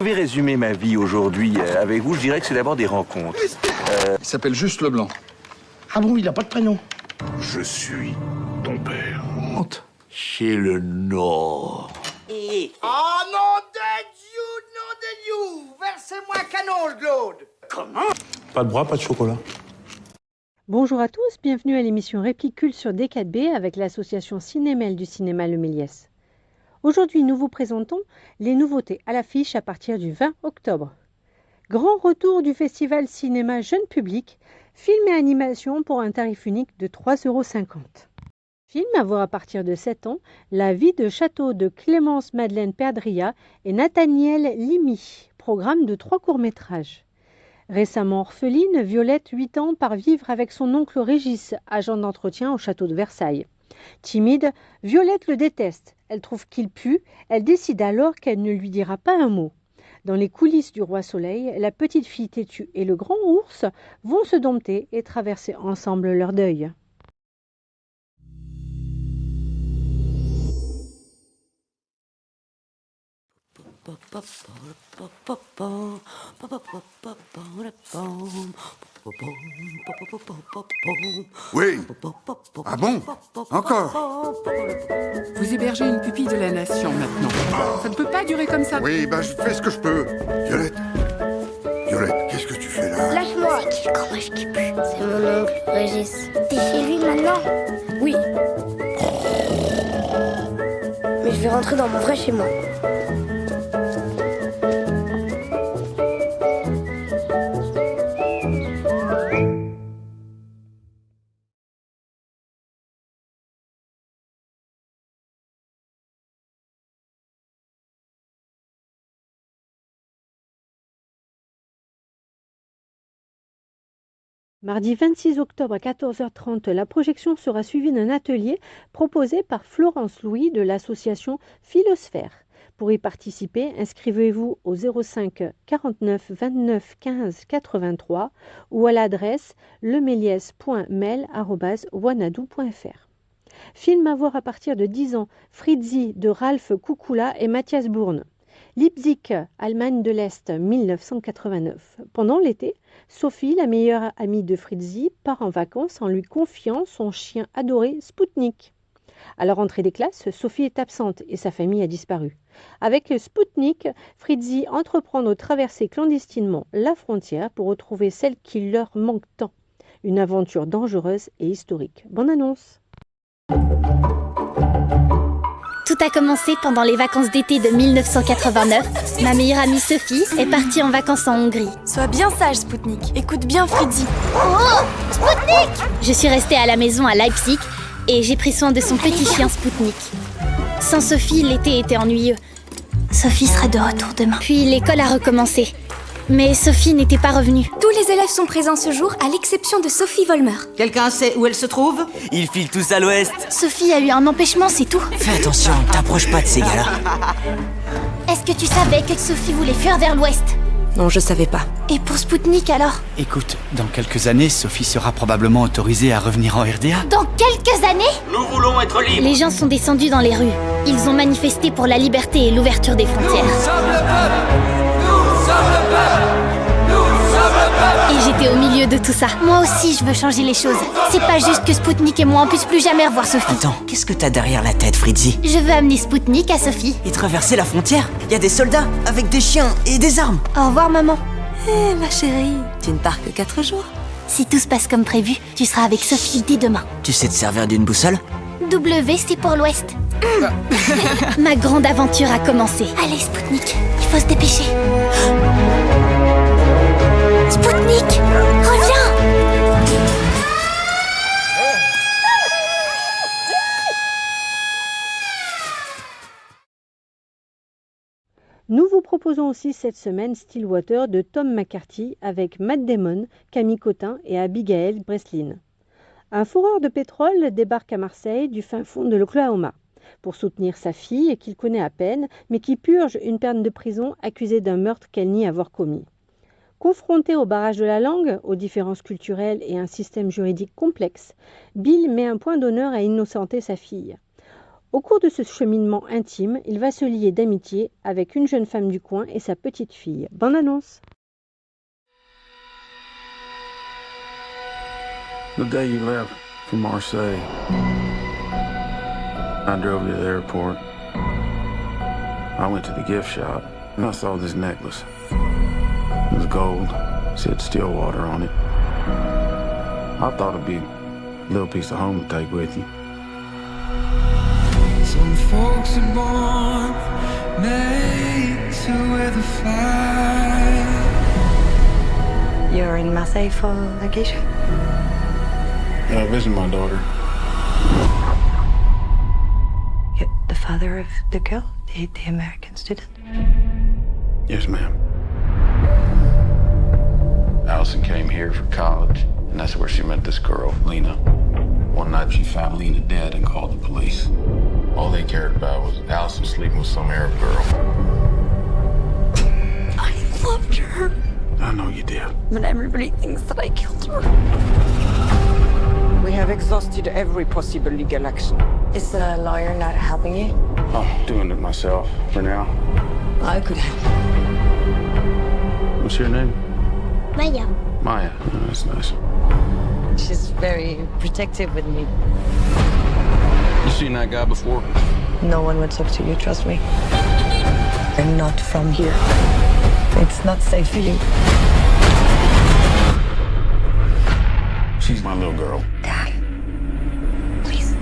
Je vais résumer ma vie aujourd'hui avec vous. Je dirais que c'est d'abord des rencontres. Il s'appelle Juste Leblanc. Ah bon, il n'a pas de prénom? Je suis ton père. Honte. Chez le Nord. Ah non de Dieu, versez-moi un canon, Claude. Comment? Pas de bras, pas de chocolat. Bonjour à tous, bienvenue à l'émission Réplicule sur D4B avec l'association Cinémel du cinéma Le Méliès. Aujourd'hui, nous vous présentons les nouveautés à l'affiche à partir du 20 octobre. Grand retour du festival cinéma jeune public, film et animation pour un tarif unique de 3,50 €. Film à voir à partir de 7 ans, La vie de château de Clémence Madeleine Perdria et Nathaniel Limy, programme de 3 courts-métrages. Récemment orpheline, Violette, 8 ans, part vivre avec son oncle Régis, agent d'entretien au château de Versailles. Timide, Violette le déteste. Elle trouve qu'il pue. Elle décide alors qu'elle ne lui dira pas un mot. Dans les coulisses du Roi Soleil, la petite fille têtue et le grand ours vont se dompter et traverser ensemble leur deuil. Oui. Ah bon? Encore? Vous hébergez une pupille de la nation maintenant. Ça ne peut pas durer comme ça. Oui, je fais ce que je peux. Violette. Violette, qu'est-ce que tu fais là? Lâche-moi. C'est qui le grand mage qui pue? C'est mon oncle, Régis. T'es chez lui maintenant? Oui. Mais je vais rentrer dans mon vrai chez moi. Mardi 26 octobre à 14h30, la projection sera suivie d'un atelier proposé par Florence Louis de l'association Philosphère. Pour y participer, inscrivez-vous au 05 49 29 15 83 ou à l'adresse leméliès.mail@wanadoo.fr. Film à voir à partir de 10 ans, Fritzi de Ralph Kukula et Mathias Bourne. Leipzig, Allemagne de l'Est, 1989. Pendant l'été, Sophie, la meilleure amie de Fritzi, part en vacances en lui confiant son chien adoré Spoutnik. À la rentrée des classes, Sophie est absente et sa famille a disparu. Avec Spoutnik, Fritzi entreprend de traverser clandestinement la frontière pour retrouver celle qui leur manque tant. Une aventure dangereuse et historique. Bonne annonce! Tout a commencé pendant les vacances d'été de 1989. Ma meilleure amie Sophie est partie en vacances en Hongrie. Sois bien sage, Spoutnik. Écoute bien Fritzi. Oh, Spoutnik! Je suis restée à la maison à Leipzig et j'ai pris soin de son petit chien Spoutnik. Sans Sophie, l'été était ennuyeux. Sophie sera de retour demain. Puis l'école a recommencé. Mais Sophie n'était pas revenue. Tous les élèves sont présents ce jour, à l'exception de Sophie Vollmer. Quelqu'un sait où elle se trouve? Ils filent tous à l'ouest. Sophie a eu un empêchement, c'est tout. Fais attention, t'approches pas de ces gars-là. Est-ce que tu savais que Sophie voulait fuir vers l'ouest? Non, je savais pas. Et pour Spoutnik alors? Écoute, dans quelques années, Sophie sera probablement autorisée à revenir en RDA. Dans quelques années? Nous voulons être libres. Les gens sont descendus dans les rues. Ils ont manifesté pour la liberté et l'ouverture des frontières. Nous sommes le peuple. Nous sommes le peuple. Nous sommes le peuple. Et j'étais au milieu de tout ça. Moi aussi, je veux changer les choses. C'est pas juste que Spoutnik et moi, on puisse plus jamais revoir Sophie. Attends, qu'est-ce que t'as derrière la tête, Fritzi? Je veux amener Spoutnik à Sophie. Et traverser la frontière? Il y a des soldats avec des chiens et des armes. Au revoir, maman. Eh, ma chérie, tu ne pars que 4 jours. Si tout se passe comme prévu, tu seras avec Sophie dès demain. Tu sais te servir d'une boussole? W, c'est pour l'Ouest. Ma grande aventure a commencé. Allez, Spoutnik, il faut se dépêcher. Spoutnik, reviens! Nous vous proposons aussi cette semaine Stillwater de Tom McCarthy avec Matt Damon, Camille Cotin et Abigail Breslin. Un fourreur de pétrole débarque à Marseille du fin fond de l'Oklahoma pour soutenir sa fille qu'il connaît à peine mais qui purge une peine de prison accusée d'un meurtre qu'elle nie avoir commis. Confronté au barrage de la langue, aux différences culturelles et à un système juridique complexe, Bill met un point d'honneur à innocenter sa fille. Au cours de ce cheminement intime, il va se lier d'amitié avec une jeune femme du coin et sa petite fille. Bonne annonce! The day you left for Marseille, I drove to the airport. I went to the gift shop and I saw this necklace. It was gold, said Stillwater on it. I thought it'd be a little piece of home to take with you. Some folks are born made to wear the flag. You're in Marseille for vacation? I visit my daughter. You're the father of the girl, the American student? Yes, ma'am. Allison came here for college, and that's where she met this girl, Lena. One night she found Lena dead and called the police. All they cared about was Allison sleeping with some Arab girl. I loved her. I know you did. But everybody thinks that I killed her. We have exhausted every possible legal action. Is the lawyer not helping you? I'm doing it myself for now. I could help. What's your name? Maya. Maya. Oh, that's nice. She's very protective with me. You seen that guy before? No one would talk to you, trust me. I'm not from here. It's not safe for you. She's my little girl. Dad, please.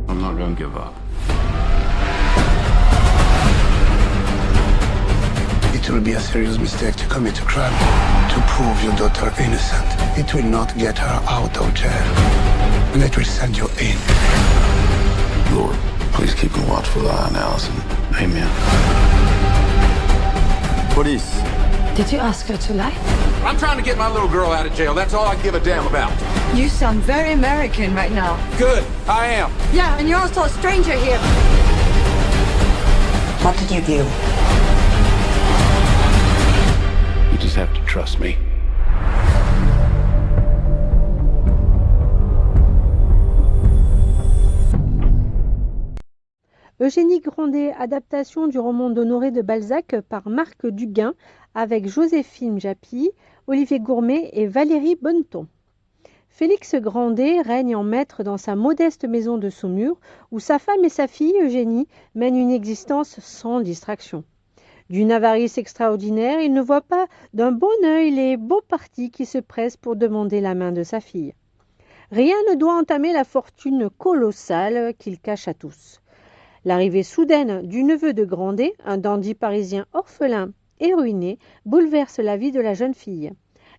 I'm not gonna give up. It will be a serious mistake to commit a crime to prove your daughter innocent. It will not get her out of jail, and it will send you in. Lord, please keep a watchful eye on Allison. Amen. Police. Did you ask her to lie? I'm trying to get my little girl out of jail. That's all I give a damn about. You sound very American right now. Good, I am. Yeah, and you're also a stranger here. What did you do? You just have to trust me. Eugénie Grandet, adaptation du roman d'Honoré de Balzac par Marc Duguin avec Joséphine Japy, Olivier Gourmet et Valérie Bonneton. Félix Grandet règne en maître dans sa modeste maison de Saumur où sa femme et sa fille Eugénie mènent une existence sans distraction. D'une avarice extraordinaire, il ne voit pas d'un bon œil les beaux partis qui se pressent pour demander la main de sa fille. Rien ne doit entamer la fortune colossale qu'il cache à tous. L'arrivée soudaine du neveu de Grandet, un dandy parisien orphelin et ruiné, bouleverse la vie de la jeune fille.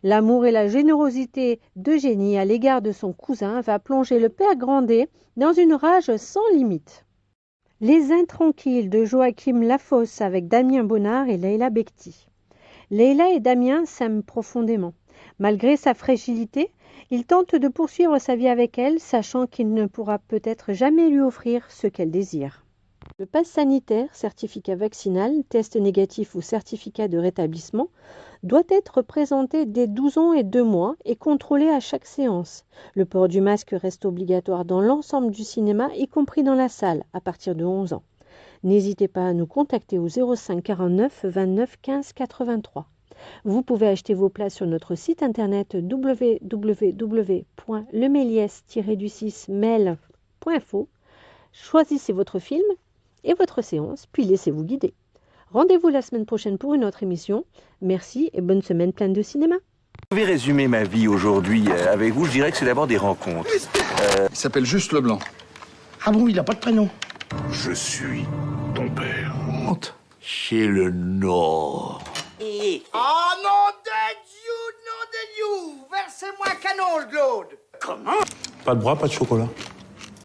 L'amour et la générosité d'Eugénie à l'égard de son cousin va plonger le père Grandet dans une rage sans limite. Les Intranquilles de Joachim Lafosse avec Damien Bonnard et Leila Bekti. Leila et Damien s'aiment profondément. Malgré sa fragilité, il tente de poursuivre sa vie avec elle, sachant qu'il ne pourra peut-être jamais lui offrir ce qu'elle désire. Le pass sanitaire, certificat vaccinal, test négatif ou certificat de rétablissement doit être présenté dès 12 ans et 2 mois et contrôlé à chaque séance. Le port du masque reste obligatoire dans l'ensemble du cinéma, y compris dans la salle, à partir de 11 ans. N'hésitez pas à nous contacter au 05 49 29 15 83. Vous pouvez acheter vos places sur notre site internet www.lemelies-mail.info. Choisissez votre film et votre séance, puis laissez-vous guider. Rendez-vous la semaine prochaine pour une autre émission. Merci et bonne semaine pleine de cinéma. Je vais résumer ma vie aujourd'hui avec vous. Je dirais que c'est d'abord des rencontres. Il s'appelle Juste Leblanc. Ah bon, il n'a pas de prénom? Je suis ton père. Honte. Chez le Nord. Ah non de Dieu, Versez-moi un canon, Claude. Comment? Pas de bras, pas de chocolat.